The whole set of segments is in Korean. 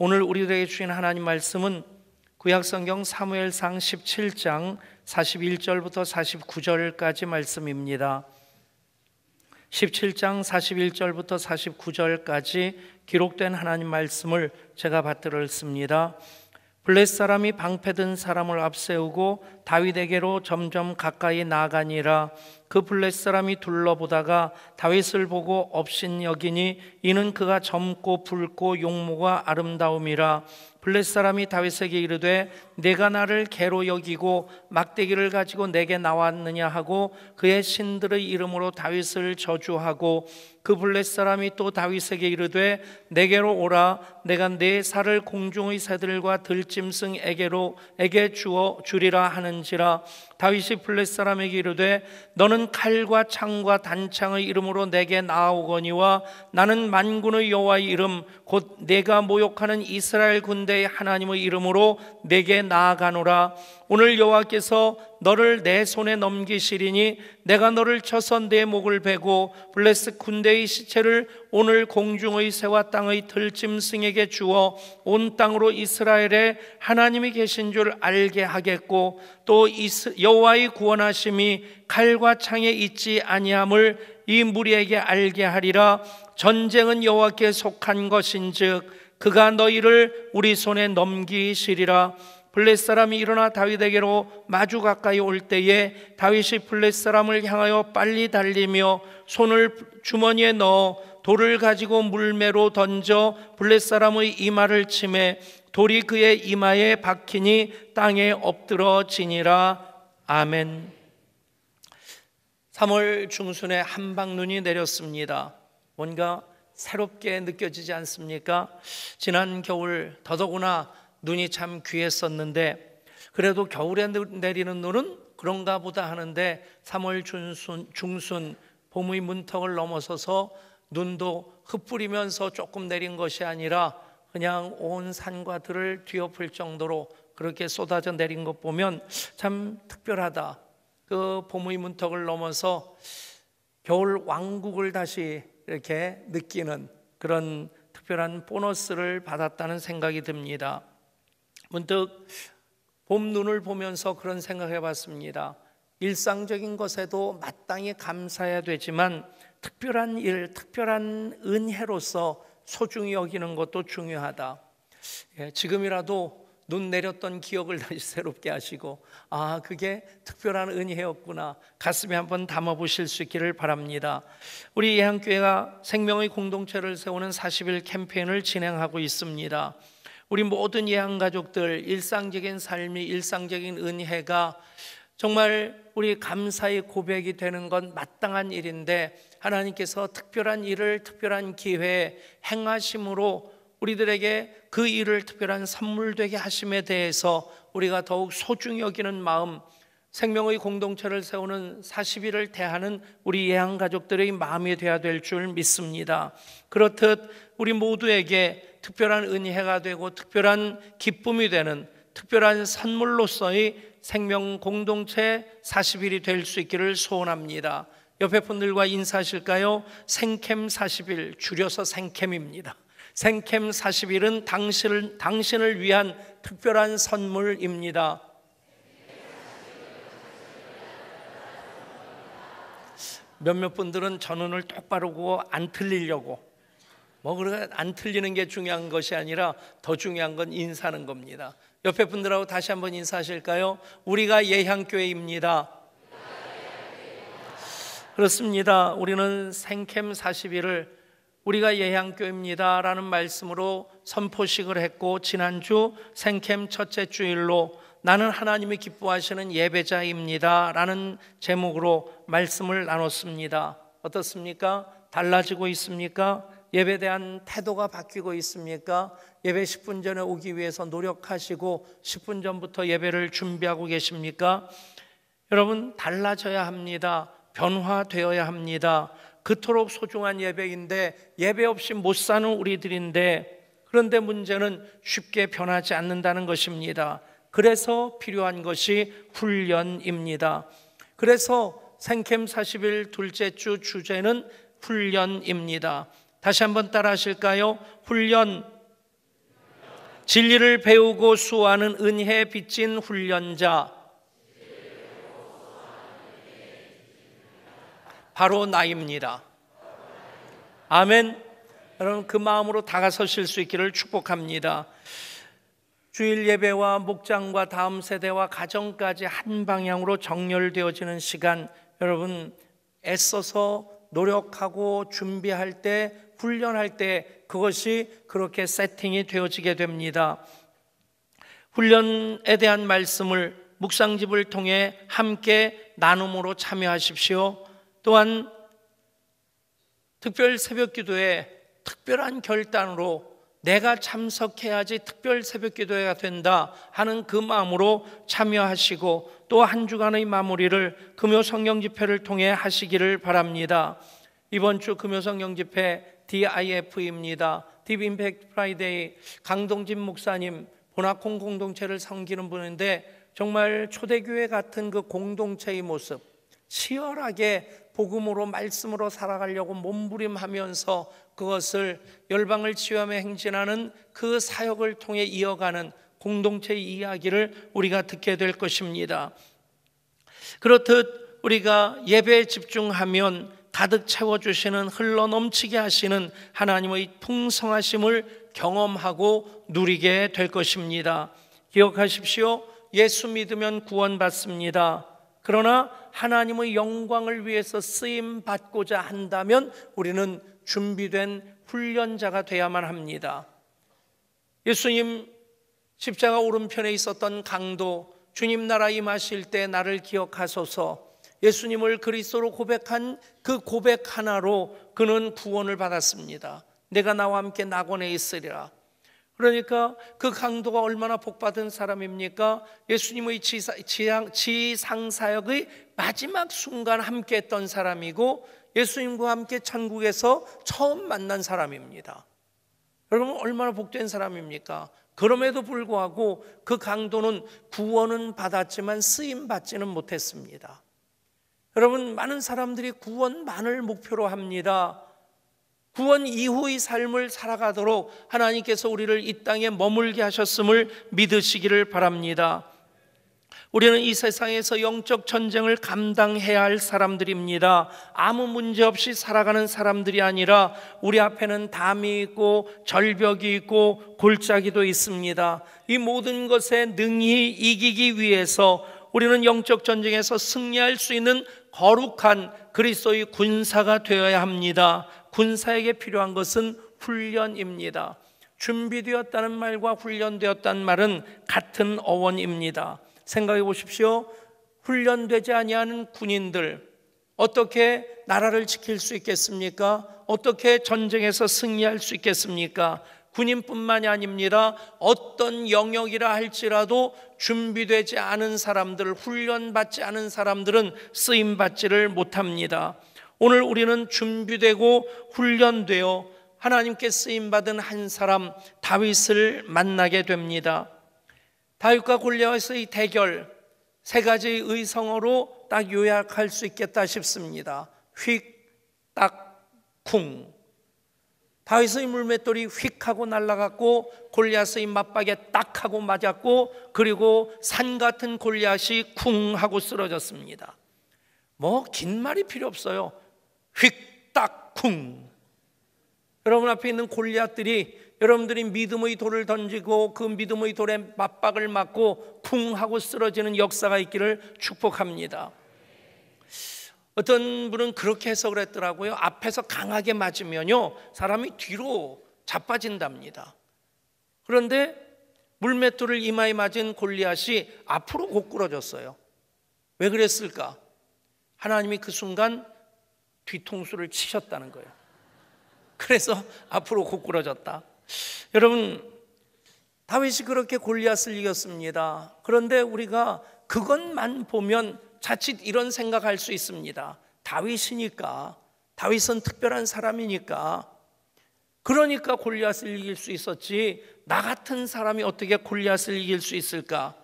오늘 우리들에게 주신 하나님 말씀은 구약성경 사무엘상 17장 41절부터 49절까지 말씀입니다. 17장 41절부터 49절까지 기록된 하나님 말씀을 제가 받들었습니다. 블레셋 사람이 방패든 사람을 앞세우고 다윗에게로 점점 가까이 나아가니라. 그 블레셋 사람이 둘러보다가 다윗을 보고 업신여기니 이는 그가 젊고 붉고 용모가 아름다움이라. 블레셋 사람이 다윗에게 이르되 내가 나를 개로 여기고 막대기를 가지고 내게 나왔느냐 하고 그의 신들의 이름으로 다윗을 저주하고, 그 블레셋 사람이 또 다윗에게 이르되 내게로 오라. 내가 네 살을 공중의 새들과 들짐승에게 주리라 하는지라. 다윗이 블레셋 사람에게 이르되 너는 칼과 창과 단창의 이름으로 내게 나아오거니와 나는 만군의 여호와의 이름 곧 내가 모욕하는 이스라엘 군대의 하나님의 이름으로 내게 나아가노라. 오늘 여호와께서 너를 내 손에 넘기시리니 내가 너를 쳐서 내 목을 베고 블레셋 군대의 시체를 오늘 공중의 새와 땅의 들짐승에게 주어 온 땅으로 이스라엘에 하나님이 계신 줄 알게 하겠고, 또 여호와의 구원하심이 칼과 창에 있지 아니함을 이 무리에게 알게 하리라. 전쟁은 여호와께 속한 것인즉 그가 너희를 우리 손에 넘기시리라. 블레셋 사람이 일어나 다윗에게로 마주 가까이 올 때에 다윗이 블레셋 사람을 향하여 빨리 달리며 손을 주머니에 넣어 돌을 가지고 물매로 던져 블레셋 사람의 이마를 치매 돌이 그의 이마에 박히니 땅에 엎드러지니라. 아멘. 3월 중순에 한방눈이 내렸습니다. 뭔가 새롭게 느껴지지 않습니까? 지난 겨울 더더구나 눈이 참 귀했었는데 그래도 겨울에 내리는 눈은 그런가 보다 하는데 3월 중순 봄의 문턱을 넘어서서 눈도 흩뿌리면서 조금 내린 것이 아니라 그냥 온 산과 들을 뒤엎을 정도로 그렇게 쏟아져 내린 것 보면 참 특별하다. 그 봄의 문턱을 넘어서 겨울 왕국을 다시 이렇게 느끼는 그런 특별한 보너스를 받았다는 생각이 듭니다. 문득 봄 눈을 보면서 그런 생각해 봤습니다. 일상적인 것에도 마땅히 감사해야 되지만 특별한 일, 특별한 은혜로서 소중히 여기는 것도 중요하다. 지금이라도 눈 내렸던 기억을 다시 새롭게 하시고 그게 특별한 은혜였구나 가슴에 한번 담아보실 수 있기를 바랍니다. 우리 예한교회가 생명의 공동체를 세우는 40일 캠페인을 진행하고 있습니다. 우리 모든 예한가족들 일상적인 삶이, 일상적인 은혜가 정말 우리 감사의 고백이 되는 건 마땅한 일인데 하나님께서 특별한 일을 특별한 기회에 행하심으로 우리들에게 그 일을 특별한 선물 되게 하심에 대해서 우리가 더욱 소중히 여기는 마음, 생명의 공동체를 세우는 40일을 대하는 우리 예한가족들의 마음이 되어야 될 줄 믿습니다. 그렇듯 우리 모두에게 특별한 은혜가 되고 특별한 기쁨이 되는 특별한 선물로서의 생명 공동체 40일이 될 수 있기를 소원합니다. 옆에 분들과 인사하실까요? 생캠 40일, 줄여서 생캠입니다. 생캠 40일은 당신을 위한 특별한 선물입니다. 몇몇 분들은 전운을 똑바로 보고 안 틀리려고 그래 안 틀리는 게 중요한 것이 아니라 더 중요한 건 인사하는 겁니다. 옆에 분들하고 다시 한번 인사하실까요? 우리가 예향교회입니다. 그렇습니다. 우리는 생캠 40일을 우리가 예향교회입니다 라는 말씀으로 선포식을 했고, 지난주 생캠 첫째 주일로 나는 하나님이 기뻐하시는 예배자입니다 라는 제목으로 말씀을 나눴습니다. 어떻습니까? 달라지고 있습니까? 예배에 대한 태도가 바뀌고 있습니까? 예배 10분 전에 오기 위해서 노력하시고 10분 전부터 예배를 준비하고 계십니까? 여러분, 달라져야 합니다. 변화되어야 합니다. 그토록 소중한 예배인데 예배 없이 못 사는 우리들인데, 그런데 문제는 쉽게 변하지 않는다는 것입니다. 그래서 필요한 것이 훈련입니다. 그래서 생캠 40일 둘째 주 주제는 훈련입니다. 다시 한번 따라 하실까요? 훈련. 진리를 배우고 수호하는 은혜에 빚진 훈련자, 바로 나입니다. 아멘. 여러분, 그 마음으로 다가서실 수 있기를 축복합니다. 주일 예배와 목장과 다음 세대와 가정까지 한 방향으로 정렬되어지는 시간, 여러분 애써서 노력하고 준비할 때, 훈련할 때 그것이 그렇게 세팅이 되어지게 됩니다. 훈련에 대한 말씀을 묵상집을 통해 함께 나눔으로 참여하십시오. 또한 특별 새벽기도에 특별한 결단으로 내가 참석해야지 특별 새벽기도회가 된다 하는 그 마음으로 참여하시고, 또 한 주간의 마무리를 금요 성경집회를 통해 하시기를 바랍니다. 이번 주 금요 성경집회 DIF입니다. Deep Impact Friday. 강동진 목사님 본학공 공동체를 섬기는 분인데 정말 초대교회 같은 그 공동체의 모습, 치열하게 복음으로 말씀으로 살아가려고 몸부림하면서 그것을 열방을 치유하며 행진하는 그 사역을 통해 이어가는 공동체의 이야기를 우리가 듣게 될 것입니다. 그렇듯 우리가 예배에 집중하면 가득 채워주시는, 흘러넘치게 하시는 하나님의 풍성하심을 경험하고 누리게 될 것입니다. 기억하십시오. 예수 믿으면 구원받습니다. 그러나 하나님의 영광을 위해서 쓰임 받고자 한다면 우리는 준비된 훈련자가 되어야만 합니다. 예수님 십자가 오른편에 있었던 강도, 주님 나라 임하실 때 나를 기억하소서, 예수님을 그리스도로 고백한 그 고백 하나로 그는 구원을 받았습니다. 내가 나와 함께 낙원에 있으리라. 그러니까 그 강도가 얼마나 복받은 사람입니까? 예수님의 지상사역의 마지막 순간 함께 했던 사람이고 예수님과 함께 천국에서 처음 만난 사람입니다. 여러분, 얼마나 복된 사람입니까? 그럼에도 불구하고 그 강도는 구원은 받았지만 쓰임받지는 못했습니다. 여러분, 많은 사람들이 구원만을 목표로 합니다. 구원 이후의 삶을 살아가도록 하나님께서 우리를 이 땅에 머물게 하셨음을 믿으시기를 바랍니다. 우리는 이 세상에서 영적 전쟁을 감당해야 할 사람들입니다. 아무 문제 없이 살아가는 사람들이 아니라 우리 앞에는 담이 있고 절벽이 있고 골짜기도 있습니다. 이 모든 것에 능히 이기기 위해서 우리는 영적 전쟁에서 승리할 수 있는 거룩한 그리스도의 군사가 되어야 합니다. 군사에게 필요한 것은 훈련입니다. 준비되었다는 말과 훈련되었다는 말은 같은 어원입니다. 생각해 보십시오. 훈련되지 아니하는 군인들 어떻게 나라를 지킬 수 있겠습니까? 어떻게 전쟁에서 승리할 수 있겠습니까? 군인뿐만이 아닙니다. 어떤 영역이라 할지라도 준비되지 않은 사람들, 훈련받지 않은 사람들은 쓰임받지를 못합니다. 오늘 우리는 준비되고 훈련되어 하나님께 쓰임받은 한 사람 다윗을 만나게 됩니다. 다윗과 골리앗의 대결, 세 가지 의성어로 딱 요약할 수 있겠다 싶습니다. 휙, 딱, 쿵. 다윗의 물맷돌이 휙 하고 날아갔고 골리앗의 맞박에 딱 하고 맞았고, 그리고 산 같은 골리앗이 쿵 하고 쓰러졌습니다. 뭐 긴 말이 필요 없어요. 휙, 딱, 쿵. 여러분 앞에 있는 골리앗들이 여러분들이 믿음의 돌을 던지고 그 믿음의 돌에 맞박을 맞고 쿵 하고 쓰러지는 역사가 있기를 축복합니다. 어떤 분은 그렇게 해석을 했더라고요. 앞에서 강하게 맞으면요 사람이 뒤로 자빠진답니다. 그런데 물맷돌을 이마에 맞은 골리앗이 앞으로 고꾸러졌어요. 왜 그랬을까? 하나님이 그 순간 뒤통수를 치셨다는 거예요. 그래서 앞으로 고꾸러졌다. 여러분, 다윗이 그렇게 골리앗을 이겼습니다. 그런데 우리가 그것만 보면 자칫 이런 생각할 수 있습니다. 다윗이니까, 다윗은 특별한 사람이니까, 그러니까 골리앗을 이길 수 있었지 나 같은 사람이 어떻게 골리앗을 이길 수 있을까?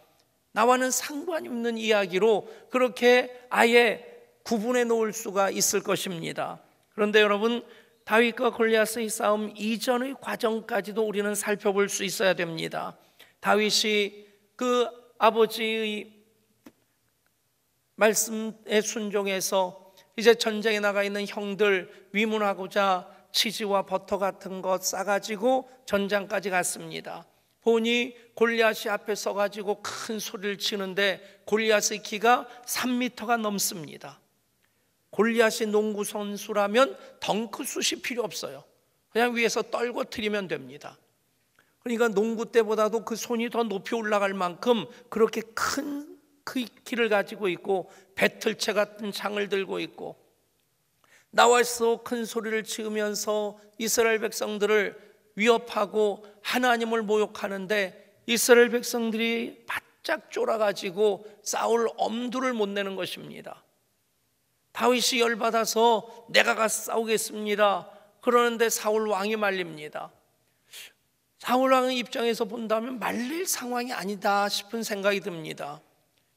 나와는 상관이 없는 이야기로 그렇게 아예 구분해 놓을 수가 있을 것입니다. 그런데 여러분, 다윗과 골리앗의 싸움 이전의 과정까지도 우리는 살펴볼 수 있어야 됩니다. 다윗이 그 아버지의 말씀에 순종해서 이제 전쟁에 나가 있는 형들 위문하고자 치즈와 버터 같은 것 싸가지고 전장까지 갔습니다. 보니 골리앗이 앞에 서가지고 큰 소리를 치는데 골리앗의 키가 3m가 넘습니다. 골리앗이 농구 선수라면 덩크슛이 필요 없어요. 그냥 위에서 떨궈뜨리면 됩니다. 그러니까 농구 때보다도 그 손이 더 높이 올라갈 만큼 그렇게 큰 그 키를 가지고 있고 배틀채 같은 창을 들고 있고 나와서 큰 소리를 지으면서 이스라엘 백성들을 위협하고 하나님을 모욕하는데 이스라엘 백성들이 바짝 쫄아가지고 싸울 엄두를 못 내는 것입니다. 다윗이 열받아서 내가 가서 싸우겠습니다. 그러는데 사울 왕이 말립니다. 사울 왕의 입장에서 본다면 말릴 상황이 아니다 싶은 생각이 듭니다.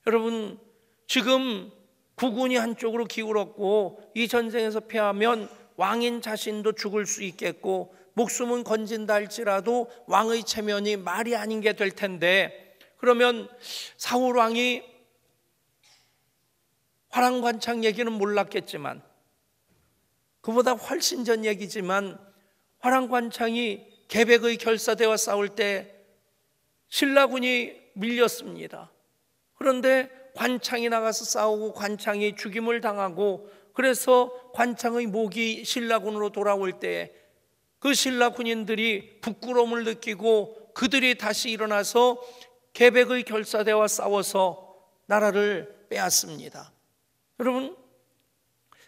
여러분, 지금 국군이 한쪽으로 기울었고 이 전쟁에서 패하면 왕인 자신도 죽을 수 있겠고 목숨은 건진다 할지라도 왕의 체면이 말이 아닌 게 될 텐데, 그러면 사울 왕이 화랑관창 얘기는 몰랐겠지만, 그보다 훨씬 전 얘기지만 화랑관창이 계백의 결사대와 싸울 때 신라군이 밀렸습니다. 그런데 관창이 나가서 싸우고 관창이 죽임을 당하고, 그래서 관창의 목이 신라군으로 돌아올 때 그 신라 군인들이 부끄러움을 느끼고 그들이 다시 일어나서 계백의 결사대와 싸워서 나라를 빼앗습니다. 여러분,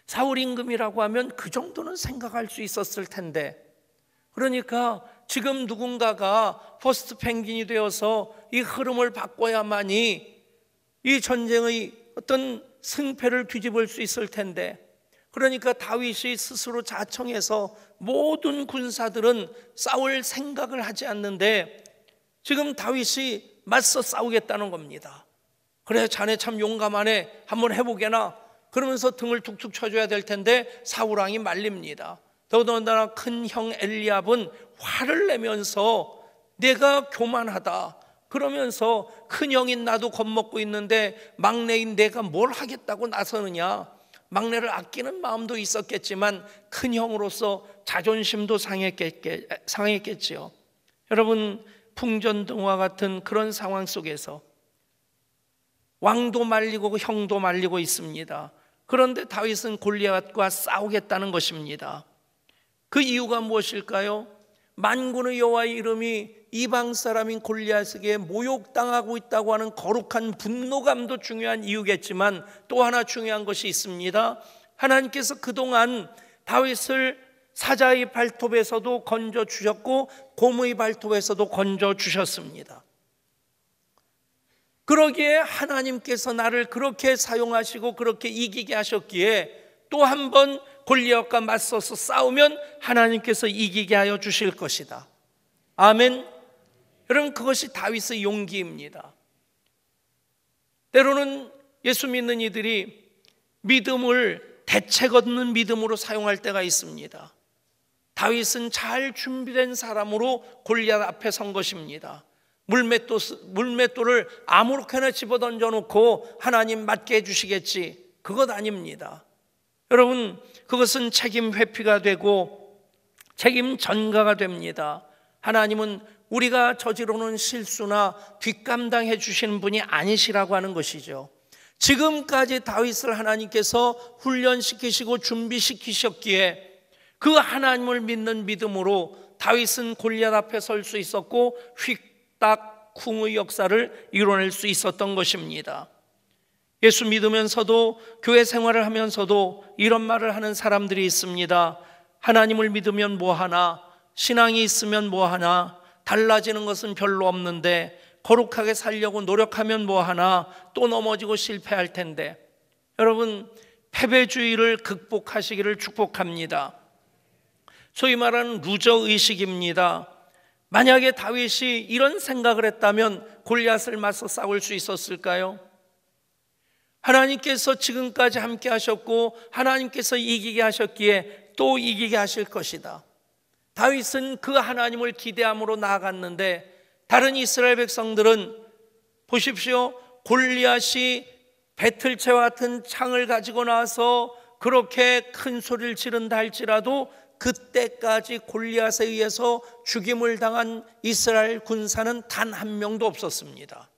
사울 임금이라고 하면 그 정도는 생각할 수 있었을 텐데, 그러니까 지금 누군가가 퍼스트 펭귄이 되어서 이 흐름을 바꿔야만이 이 전쟁의 어떤 승패를 뒤집을 수 있을 텐데, 그러니까 다윗이 스스로 자청해서 모든 군사들은 싸울 생각을 하지 않는데 지금 다윗이 맞서 싸우겠다는 겁니다. 그래, 자네 참 용감하네, 한번 해보게나 그러면서 등을 툭툭 쳐줘야 될 텐데 사울왕이 말립니다. 더군다나 큰 형 엘리압은 화를 내면서 내가 교만하다 그러면서 큰 형인 나도 겁먹고 있는데 막내인 내가 뭘 하겠다고 나서느냐. 막내를 아끼는 마음도 있었겠지만 큰 형으로서 자존심도 상했겠지요. 여러분, 풍전등화 같은 그런 상황 속에서 왕도 말리고 형도 말리고 있습니다. 그런데 다윗은 골리앗과 싸우겠다는 것입니다. 그 이유가 무엇일까요? 만군의 여호와의 이름이 이방 사람인 골리앗에게 모욕당하고 있다고 하는 거룩한 분노감도 중요한 이유겠지만 또 하나 중요한 것이 있습니다. 하나님께서 그동안 다윗을 사자의 발톱에서도 건져주셨고 곰의 발톱에서도 건져주셨습니다. 그러기에 하나님께서 나를 그렇게 사용하시고 그렇게 이기게 하셨기에 또 한 번 골리앗과 맞서서 싸우면 하나님께서 이기게 하여 주실 것이다. 아멘. 여러분, 그것이 다윗의 용기입니다. 때로는 예수 믿는 이들이 믿음을 대책 없는 믿음으로 사용할 때가 있습니다. 다윗은 잘 준비된 사람으로 골리앗 앞에 선 것입니다. 물맷돌을 아무렇게나 집어던져 놓고 하나님 맞게 해주시겠지, 그것 아닙니다. 여러분, 그것은 책임 회피가 되고 책임 전가가 됩니다. 하나님은 우리가 저지르는 실수나 뒷감당해 주시는 분이 아니시라고 하는 것이죠. 지금까지 다윗을 하나님께서 훈련시키시고 준비시키셨기에 그 하나님을 믿는 믿음으로 다윗은 골리앗 앞에 설 수 있었고 휙딱쿵의 역사를 이뤄낼 수 있었던 것입니다. 예수 믿으면서도 교회 생활을 하면서도 이런 말을 하는 사람들이 있습니다. 하나님을 믿으면 뭐하나, 신앙이 있으면 뭐하나, 달라지는 것은 별로 없는데 거룩하게 살려고 노력하면 뭐하나, 또 넘어지고 실패할 텐데. 여러분, 패배주의를 극복하시기를 축복합니다. 소위 말하는 루저 의식입니다. 만약에 다윗이 이런 생각을 했다면 골리앗을 맞서 싸울 수 있었을까요? 하나님께서 지금까지 함께 하셨고 하나님께서 이기게 하셨기에 또 이기게 하실 것이다. 다윗은 그 하나님을 기대함으로 나아갔는데 다른 이스라엘 백성들은 보십시오. 골리앗이 배틀채와 같은 창을 가지고 나와서 그렇게 큰 소리를 지른다 할지라도 그때까지 골리앗에 의해서 죽임을 당한 이스라엘 군사는 단 한 명도 없었습니다.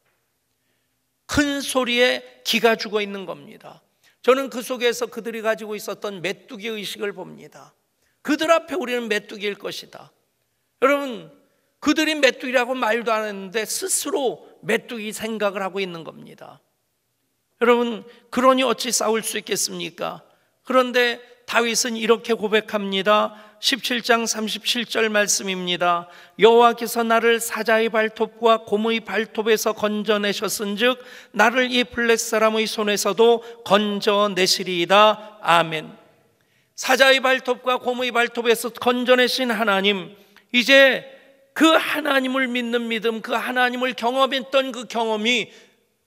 큰 소리에 기가 죽어 있는 겁니다. 저는 그 속에서 그들이 가지고 있었던 메뚜기 의식을 봅니다. 그들 앞에 우리는 메뚜기일 것이다. 여러분, 그들이 메뚜기라고 말도 안 했는데 스스로 메뚜기 생각을 하고 있는 겁니다. 여러분, 그러니 어찌 싸울 수 있겠습니까? 그런데 다윗은 이렇게 고백합니다. 17장 37절 말씀입니다. 여호와께서 나를 사자의 발톱과 곰의 발톱에서 건져내셨은즉 나를 이 블레셋 사람의 손에서도 건져내시리이다. 아멘. 사자의 발톱과 곰의 발톱에서 건져내신 하나님, 이제 그 하나님을 믿는 믿음, 그 하나님을 경험했던 그 경험이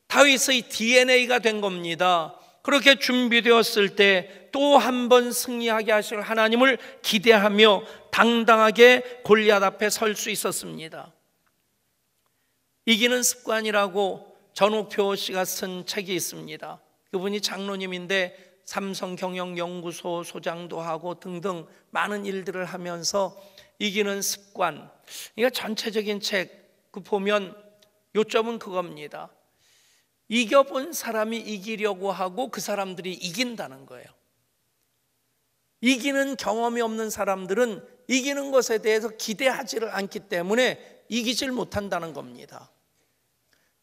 다윗의 DNA가 된 겁니다. 그렇게 준비되었을 때 또 한 번 승리하게 하실 하나님을 기대하며 당당하게 골리앗 앞에 설 수 있었습니다. 이기는 습관이라고 전옥표 씨가 쓴 책이 있습니다. 그분이 장로님인데 삼성경영연구소 소장도 하고 등등 많은 일들을 하면서 이기는 습관, 이거 전체적인 책 보면 요점은 그겁니다. 이겨본 사람이 이기려고 하고 그 사람들이 이긴다는 거예요. 이기는 경험이 없는 사람들은 이기는 것에 대해서 기대하지를 않기 때문에 이기질 못한다는 겁니다.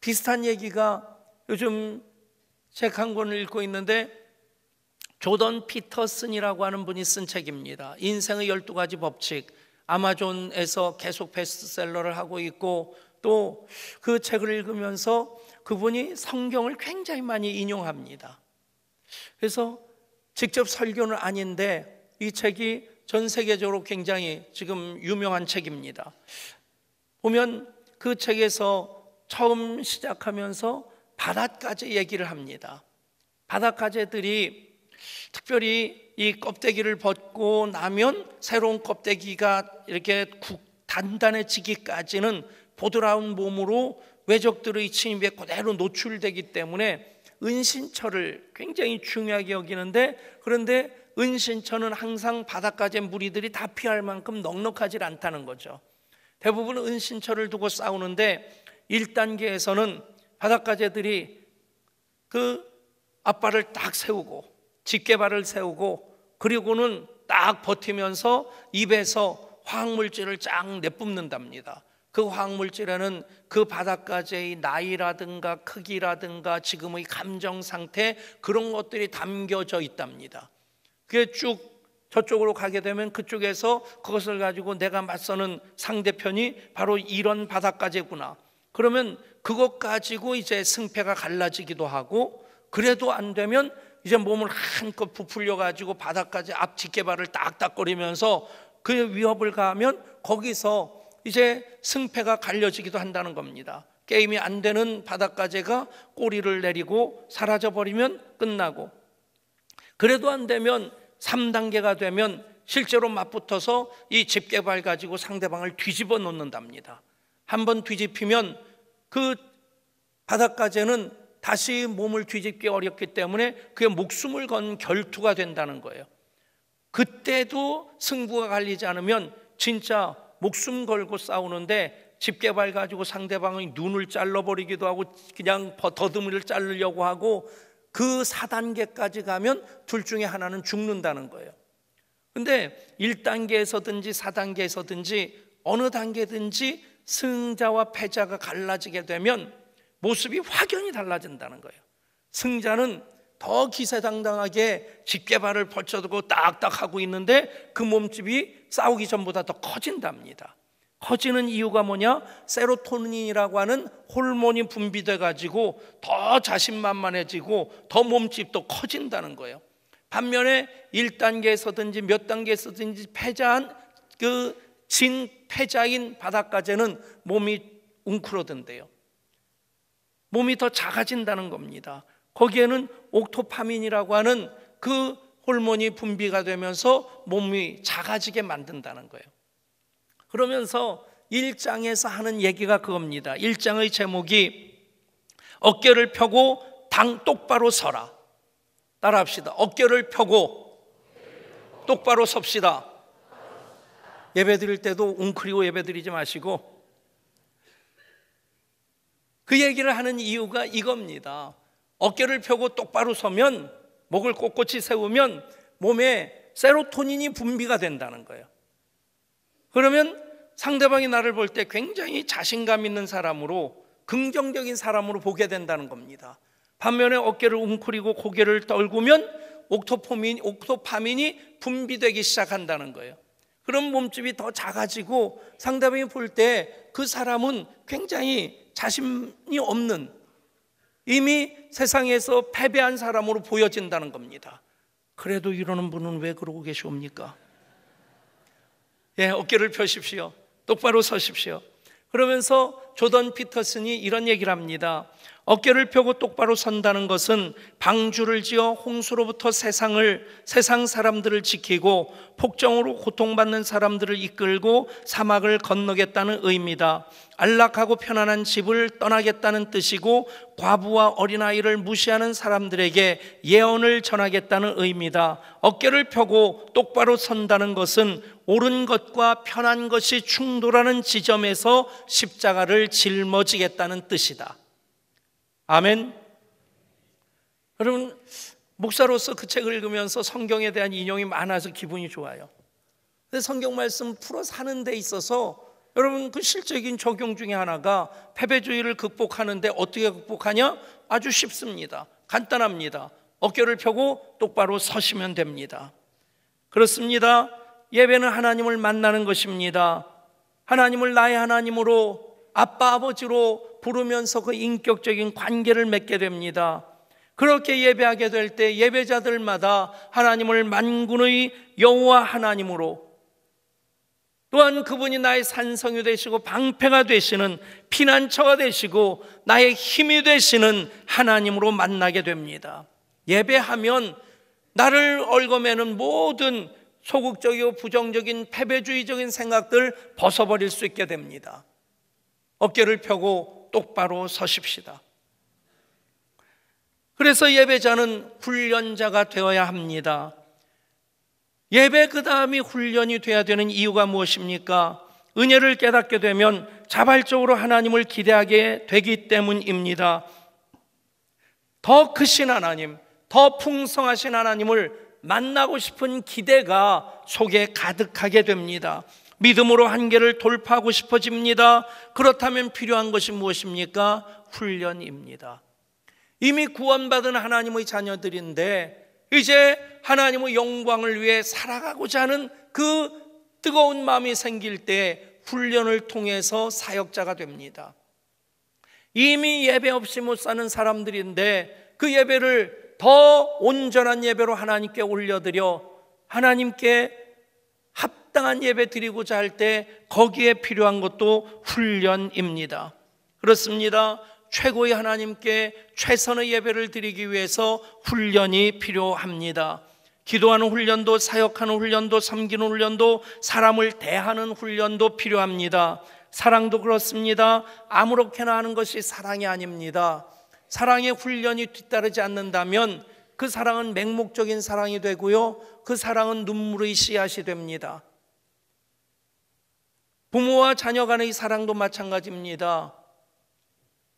비슷한 얘기가 요즘 책 한 권을 읽고 있는데 조던 피터슨이라고 하는 분이 쓴 책입니다. 인생의 12가지 법칙, 아마존에서 계속 베스트셀러를 하고 있고 또 그 책을 읽으면서 그분이 성경을 굉장히 많이 인용합니다. 그래서 직접 설교는 아닌데 이 책이 전 세계적으로 굉장히 지금 유명한 책입니다. 보면 그 책에서 처음 시작하면서 바닷가재 얘기를 합니다. 바닷가재들이 특별히 이 껍데기를 벗고 나면 새로운 껍데기가 이렇게 단단해지기까지는 보드라운 몸으로 외적들의 침입에 그대로 노출되기 때문에 은신처를 굉장히 중요하게 여기는데, 그런데 은신처는 항상 바닷가재 무리들이 다 피할 만큼 넉넉하지 않다는 거죠. 대부분 은신처를 두고 싸우는데 1단계에서는 바닷가재들이 그 앞발을 딱 세우고 집게발을 세우고 그리고는 딱 버티면서 입에서 화학물질을 쫙 내뿜는답니다. 그 화학물질에는 그 바닷가재의 나이라든가 크기라든가 지금의 감정 상태, 그런 것들이 담겨져 있답니다. 그게 쭉 저쪽으로 가게 되면 그쪽에서 그것을 가지고 내가 맞서는 상대편이 바로 이런 바닷가재구나. 그러면 그것 가지고 이제 승패가 갈라지기도 하고, 그래도 안 되면 이제 몸을 한껏 부풀려 가지고 바닷가재 앞 뒷개발을 딱딱거리면서 그 위협을 가하면 거기서 이제 승패가 갈려지기도 한다는 겁니다. 게임이 안 되는 바닷가재가 꼬리를 내리고 사라져버리면 끝나고, 그래도 안 되면 3단계가 되면 실제로 맞붙어서 이 집게발 가지고 상대방을 뒤집어 놓는답니다. 한번 뒤집히면 그 바닷가재는 다시 몸을 뒤집기 어렵기 때문에 그게 목숨을 건 결투가 된다는 거예요. 그때도 승부가 갈리지 않으면 진짜 목숨 걸고 싸우는데 집게발 가지고 상대방의 눈을 잘라버리기도 하고 그냥 더듬이를 자르려고 하고, 그 4단계까지 가면 둘 중에 하나는 죽는다는 거예요. 근데 1단계에서든지 4단계에서든지 어느 단계든지 승자와 패자가 갈라지게 되면 모습이 확연히 달라진다는 거예요. 승자는 더 기세당당하게 집게발을 펼쳐두고 딱딱 하고 있는데 그 몸집이 싸우기 전보다 더 커진답니다. 커지는 이유가 뭐냐? 세로토닌이라고 하는 호르몬이 분비돼 가지고 더 자신만만해지고 더 몸집도 커진다는 거예요. 반면에 1단계에서든지 몇 단계에서든지 패자한 그 진패자인 바닷가재는 몸이 웅크러든대요. 몸이 더 작아진다는 겁니다. 거기에는 옥토파민이라고 하는 그 호르몬이 분비가 되면서 몸이 작아지게 만든다는 거예요. 그러면서 1장에서 하는 얘기가 그겁니다. 1장의 제목이 어깨를 펴고 똑바로 서라. 따라합시다. 어깨를 펴고 똑바로 섭시다. 예배 드릴 때도 웅크리고 예배 드리지 마시고, 그 얘기를 하는 이유가 이겁니다. 어깨를 펴고 똑바로 서면, 목을 꼿꼿이 세우면 몸에 세로토닌이 분비가 된다는 거예요. 그러면 상대방이 나를 볼 때 굉장히 자신감 있는 사람으로, 긍정적인 사람으로 보게 된다는 겁니다. 반면에 어깨를 웅크리고 고개를 떨구면 옥토파민이 분비되기 시작한다는 거예요. 그럼 몸집이 더 작아지고 상대방이 볼 때 그 사람은 굉장히 자신이 없는, 이미 세상에서 패배한 사람으로 보여진다는 겁니다. 그래도 이러는 분은 왜 그러고 계시옵니까? 예, 어깨를 펴십시오. 똑바로 서십시오. 그러면서 조던 피터슨이 이런 얘기를 합니다. 어깨를 펴고 똑바로 선다는 것은 방주를 지어 홍수로부터 세상 사람들을 지키고 폭정으로 고통받는 사람들을 이끌고 사막을 건너겠다는 의미다. 안락하고 편안한 집을 떠나겠다는 뜻이고 과부와 어린아이를 무시하는 사람들에게 예언을 전하겠다는 의미다. 어깨를 펴고 똑바로 선다는 것은 옳은 것과 편한 것이 충돌하는 지점에서 십자가를 짊어지겠다는 뜻이다. 아멘. 여러분, 목사로서 그 책을 읽으면서 성경에 대한 인용이 많아서 기분이 좋아요. 근데 성경 말씀 풀어 사는 데 있어서 여러분, 그 실적인 적용 중에 하나가 패배주의를 극복하는데 어떻게 극복하냐? 아주 쉽습니다. 간단합니다. 어깨를 펴고 똑바로 서시면 됩니다. 그렇습니다. 예배는 하나님을 만나는 것입니다. 하나님을 나의 하나님으로, 아빠 아버지로 부르면서 그 인격적인 관계를 맺게 됩니다. 그렇게 예배하게 될 때 예배자들마다 하나님을 만군의 여호와 하나님으로, 또한 그분이 나의 산성이 되시고 방패가 되시는, 피난처가 되시고 나의 힘이 되시는 하나님으로 만나게 됩니다. 예배하면 나를 얽어매는 모든 소극적이고 부정적인 패배주의적인 생각들 벗어버릴 수 있게 됩니다. 어깨를 펴고 똑바로 서십시다. 그래서 예배자는 훈련자가 되어야 합니다. 예배 그 다음이 훈련이 되어야 되는 이유가 무엇입니까? 은혜를 깨닫게 되면 자발적으로 하나님을 기대하게 되기 때문입니다. 더 크신 하나님, 더 풍성하신 하나님을 만나고 싶은 기대가 속에 가득하게 됩니다. 믿음으로 한계를 돌파하고 싶어집니다. 그렇다면 필요한 것이 무엇입니까? 훈련입니다. 이미 구원받은 하나님의 자녀들인데 이제 하나님의 영광을 위해 살아가고자 하는 그 뜨거운 마음이 생길 때 훈련을 통해서 사역자가 됩니다. 이미 예배 없이 못 사는 사람들인데 그 예배를 더 온전한 예배로 하나님께 올려드려 하나님께 합당한 예배 드리고자 할 때 거기에 필요한 것도 훈련입니다. 그렇습니다. 최고의 하나님께 최선의 예배를 드리기 위해서 훈련이 필요합니다. 기도하는 훈련도, 사역하는 훈련도, 섬기는 훈련도, 사람을 대하는 훈련도 필요합니다. 사랑도 그렇습니다. 아무렇게나 하는 것이 사랑이 아닙니다. 사랑의 훈련이 뒤따르지 않는다면 그 사랑은 맹목적인 사랑이 되고요, 그 사랑은 눈물의 씨앗이 됩니다. 부모와 자녀 간의 사랑도 마찬가지입니다.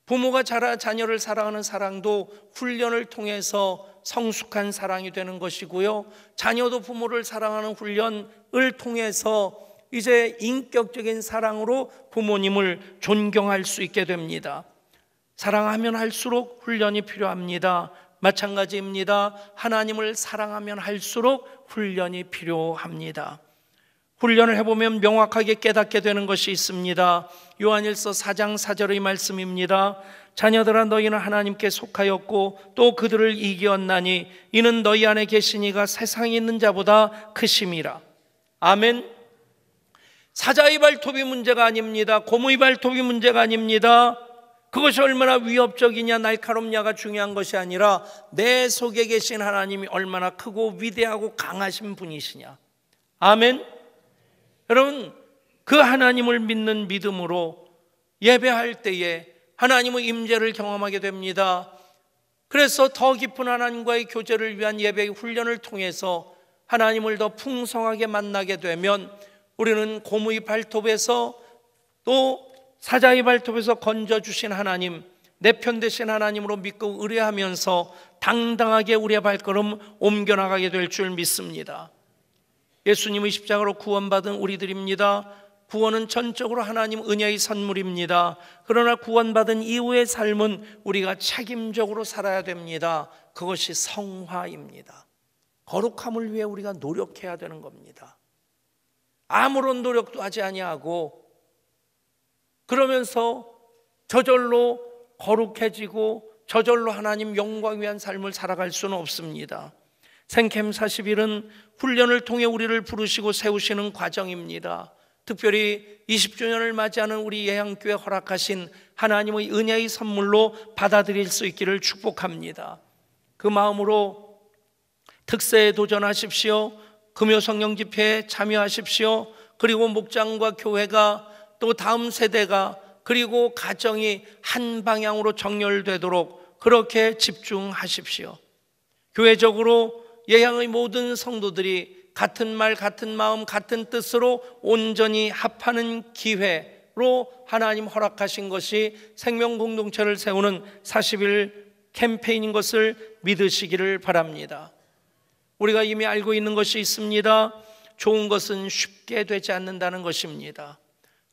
부모가 자녀를 사랑하는 사랑도 훈련을 통해서 성숙한 사랑이 되는 것이고요, 자녀도 부모를 사랑하는 훈련을 통해서 이제 인격적인 사랑으로 부모님을 존경할 수 있게 됩니다. 사랑하면 할수록 훈련이 필요합니다. 마찬가지입니다. 하나님을 사랑하면 할수록 훈련이 필요합니다. 훈련을 해보면 명확하게 깨닫게 되는 것이 있습니다. 요한일서 4장 4절의 말씀입니다. 자녀들아, 너희는 하나님께 속하였고 또 그들을 이기었나니 이는 너희 안에 계신 이가 세상에 있는 자보다 크심이라. 아멘. 사자의 발톱이 문제가 아닙니다. 곰의 발톱이 문제가 아닙니다. 그것이 얼마나 위협적이냐 날카롭냐가 중요한 것이 아니라 내 속에 계신 하나님이 얼마나 크고 위대하고 강하신 분이시냐. 아멘. 여러분, 그 하나님을 믿는 믿음으로 예배할 때에 하나님의 임재를 경험하게 됩니다. 그래서 더 깊은 하나님과의 교제를 위한 예배의 훈련을 통해서 하나님을 더 풍성하게 만나게 되면 우리는 곰의 발톱에서 또 사자의 발톱에서 건져주신 하나님, 내 편 되신 하나님으로 믿고 의뢰하면서 당당하게 우리의 발걸음 옮겨나가게 될 줄 믿습니다. 예수님의 십자가로 구원받은 우리들입니다. 구원은 전적으로 하나님 은혜의 선물입니다. 그러나 구원받은 이후의 삶은 우리가 책임적으로 살아야 됩니다. 그것이 성화입니다. 거룩함을 위해 우리가 노력해야 되는 겁니다. 아무런 노력도 하지 아니하고 그러면서 저절로 거룩해지고 저절로 하나님 영광 위한 삶을 살아갈 수는 없습니다. 생캠 40일은 훈련을 통해 우리를 부르시고 세우시는 과정입니다. 특별히 20주년을 맞이하는 우리 예향교회 허락하신 하나님의 은혜의 선물로 받아들일 수 있기를 축복합니다. 그 마음으로 특세에 도전하십시오. 금요 성령 집회에 참여하십시오. 그리고 목장과 교회가 또 다음 세대가 그리고 가정이 한 방향으로 정렬되도록 그렇게 집중하십시오. 교회적으로 예향의 모든 성도들이 같은 말, 같은 마음, 같은 뜻으로 온전히 합하는 기회로 하나님 허락하신 것이 생명공동체를 세우는 40일 캠페인인 것을 믿으시기를 바랍니다. 우리가 이미 알고 있는 것이 있습니다. 좋은 것은 쉽게 되지 않는다는 것입니다.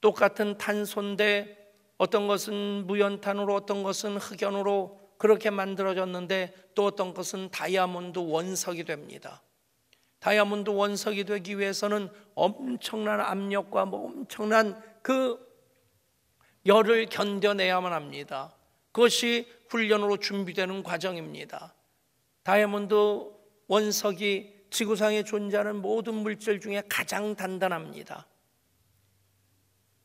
똑같은 탄소인데 어떤 것은 무연탄으로 어떤 것은 흑연으로 그렇게 만들어졌는데 또 어떤 것은 다이아몬드 원석이 됩니다. 다이아몬드 원석이 되기 위해서는 엄청난 압력과 엄청난 그 열을 견뎌내야만 합니다. 그것이 훈련으로 준비되는 과정입니다. 다이아몬드 원석이 지구상에 존재하는 모든 물질 중에 가장 단단합니다.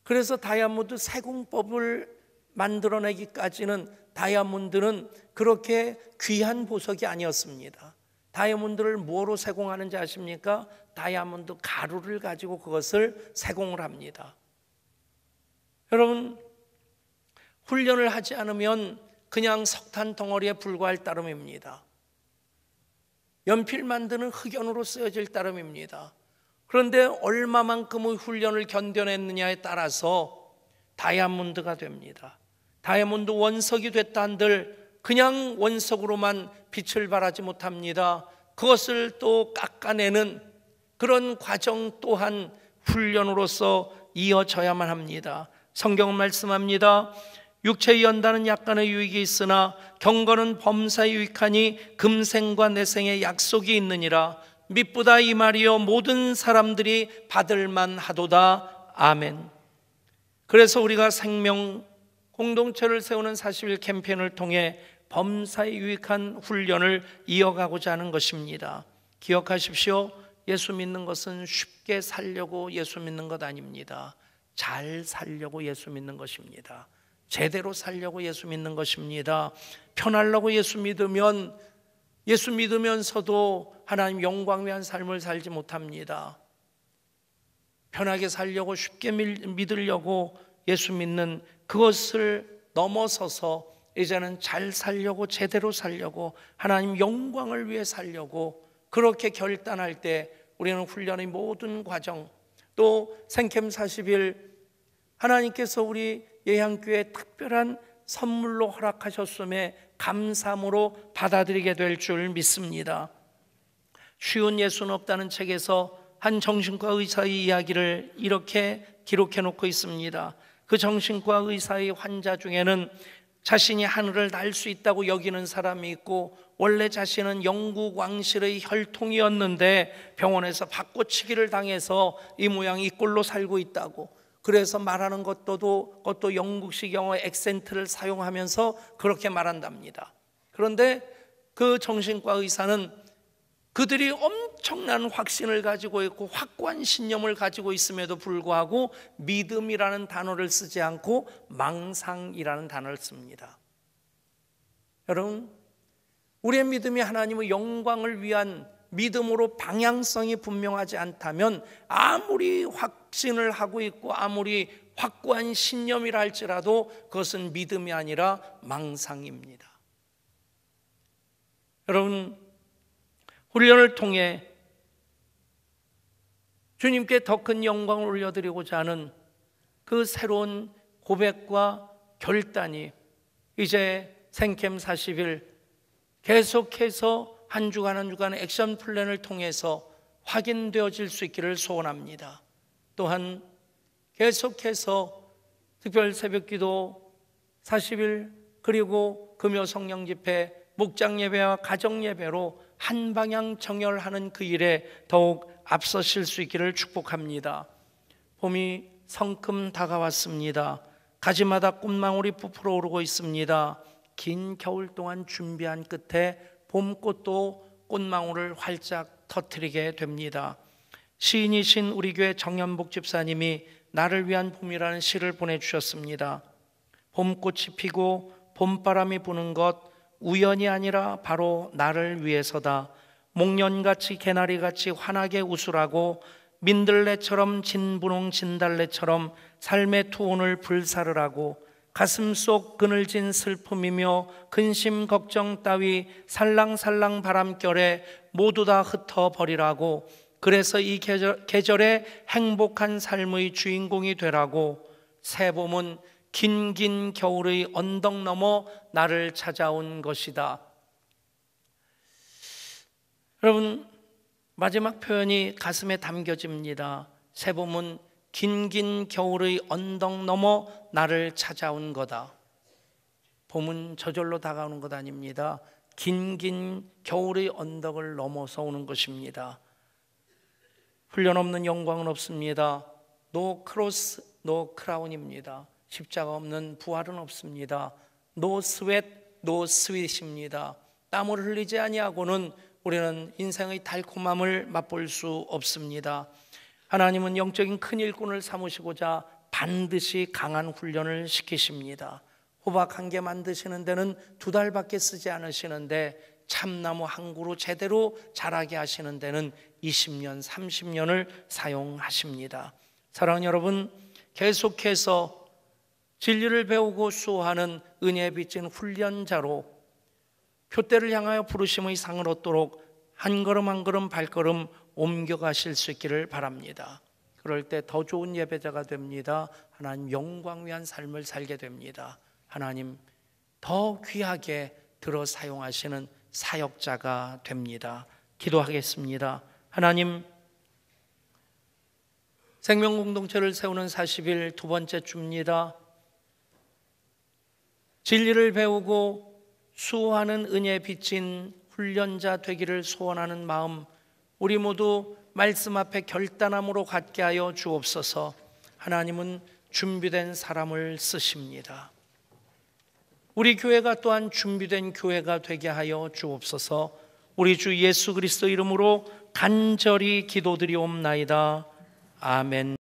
그래서 다이아몬드 세공법을 만들어내기까지는 다이아몬드는 그렇게 귀한 보석이 아니었습니다. 다이아몬드를 뭐로 세공하는지 아십니까? 다이아몬드 가루를 가지고 그것을 세공을 합니다. 여러분, 훈련을 하지 않으면 그냥 석탄 덩어리에 불과할 따름입니다. 연필 만드는 흑연으로 쓰여질 따름입니다. 그런데 얼마만큼의 훈련을 견뎌냈느냐에 따라서 다이아몬드가 됩니다. 다이아몬드 원석이 됐다 한들 그냥 원석으로만 빛을 발하지 못합니다. 그것을 또 깎아내는 그런 과정 또한 훈련으로서 이어져야만 합니다. 성경은 말씀합니다. 육체의 연단은 약간의 유익이 있으나 경건은 범사에 유익하니 금생과 내생의 약속이 있느니라. mit보다 이 말이요 모든 사람들이 받을만 하도다. 아멘. 그래서 우리가 생명 공동체를 세우는 40일 캠페인을 통해 범사에 유익한 훈련을 이어가고자 하는 것입니다. 기억하십시오. 예수 믿는 것은 쉽게 살려고 예수 믿는 것 아닙니다. 잘 살려고 예수 믿는 것입니다. 제대로 살려고 예수 믿는 것입니다. 편하려고 예수 믿으면 예수 믿으면서도 하나님 영광 위한 삶을 살지 못합니다. 편하게 살려고 쉽게 믿으려고 예수 믿는 그것을 넘어서서 이제는 잘 살려고 제대로 살려고 하나님 영광을 위해 살려고 그렇게 결단할 때 우리는 훈련의 모든 과정 또 생캠 40일 하나님께서 우리 예향교회에 특별한 선물로 허락하셨음에 감사함으로 받아들이게 될 줄 믿습니다. 쉬운 예수는 없다는 책에서 한 정신과 의사의 이야기를 이렇게 기록해 놓고 있습니다. 그 정신과 의사의 환자 중에는 자신이 하늘을 날 수 있다고 여기는 사람이 있고 원래 자신은 영국 왕실의 혈통이었는데 병원에서 바꿔치기를 당해서 이 모양 이 꼴로 살고 있다고, 그래서 말하는 그것도 영국식 영어 액센트를 사용하면서 그렇게 말한답니다. 그런데 그 정신과 의사는 그들이 엄청난 확신을 가지고 있고 확고한 신념을 가지고 있음에도 불구하고 믿음이라는 단어를 쓰지 않고 망상이라는 단어를 씁니다. 여러분, 우리의 믿음이 하나님의 영광을 위한 믿음으로 방향성이 분명하지 않다면 아무리 확신을 하고 있고 아무리 확고한 신념이라 할지라도 그것은 믿음이 아니라 망상입니다. 여러분, 훈련을 통해 주님께 더 큰 영광을 올려드리고자 하는 그 새로운 고백과 결단이 이제 생캠 40일 계속해서 한 주간 한 주간의 액션 플랜을 통해서 확인되어질 수 있기를 소원합니다. 또한 계속해서 특별 새벽기도 40일 그리고 금요 성령 집회, 목장 예배와 가정 예배로 한 방향 정열하는 그 일에 더욱 앞서실 수 있기를 축복합니다. 봄이 성큼 다가왔습니다. 가지마다 꽃망울이 부풀어 오르고 있습니다. 긴 겨울 동안 준비한 끝에 봄꽃도 꽃망울을 활짝 터뜨리게 됩니다. 시인이신 우리 교회 정연복 집사님이 나를 위한 봄이라는 시를 보내주셨습니다. 봄꽃이 피고 봄바람이 부는 것 우연이 아니라 바로 나를 위해서다. 목련같이 개나리같이 환하게 웃으라고 민들레처럼 진분홍 진달래처럼 삶의 투혼을 불사르라고 가슴속 그늘진 슬픔이며 근심 걱정 따위 살랑살랑 바람결에 모두 다 흩어버리라고 그래서 이 계절에 행복한 삶의 주인공이 되라고 새봄은 긴긴 겨울의 언덕 너머 나를 찾아온 것이다. 여러분, 마지막 표현이 가슴에 담겨집니다. 새봄은 긴긴 겨울의 언덕 너머 나를 찾아온 거다. 봄은 저절로 다가오는 것 아닙니다. 긴긴 겨울의 언덕을 넘어서 오는 것입니다. 훈련 없는 영광은 없습니다. 노 크로스, 노 크라운입니다. 십자가 없는 부활은 없습니다. 노 스웨트, 노 스윗입니다. 땀을 흘리지 아니하고는 우리는 인생의 달콤함을 맛볼 수 없습니다. 하나님은 영적인 큰 일꾼을 삼으시고자 반드시 강한 훈련을 시키십니다. 호박 한 개 만드시는 데는 2달밖에 쓰지 않으시는데 참나무 한 그루 제대로 자라게 하시는 데는 20년, 30년을 사용하십니다. 사랑하는 여러분, 계속해서 진리를 배우고 수호하는 은혜에 빚진 훈련자로 표대를 향하여 부르심의 상을 얻도록 한 걸음 한 걸음 발걸음 옮겨가실 수 있기를 바랍니다. 그럴 때 더 좋은 예배자가 됩니다. 하나님 영광 위한 삶을 살게 됩니다. 하나님 더 귀하게 들어 사용하시는 사역자가 됩니다. 기도하겠습니다. 하나님, 생명공동체를 세우는 40일 두 번째 주입니다. 진리를 배우고 수호하는 은혜에 빚진 훈련자 되기를 소원하는 마음, 우리 모두 말씀 앞에 결단함으로 갖게 하여 주옵소서. 하나님은 준비된 사람을 쓰십니다. 우리 교회가 또한 준비된 교회가 되게 하여 주옵소서. 우리 주 예수 그리스도 이름으로 간절히 기도드리옵나이다. 아멘.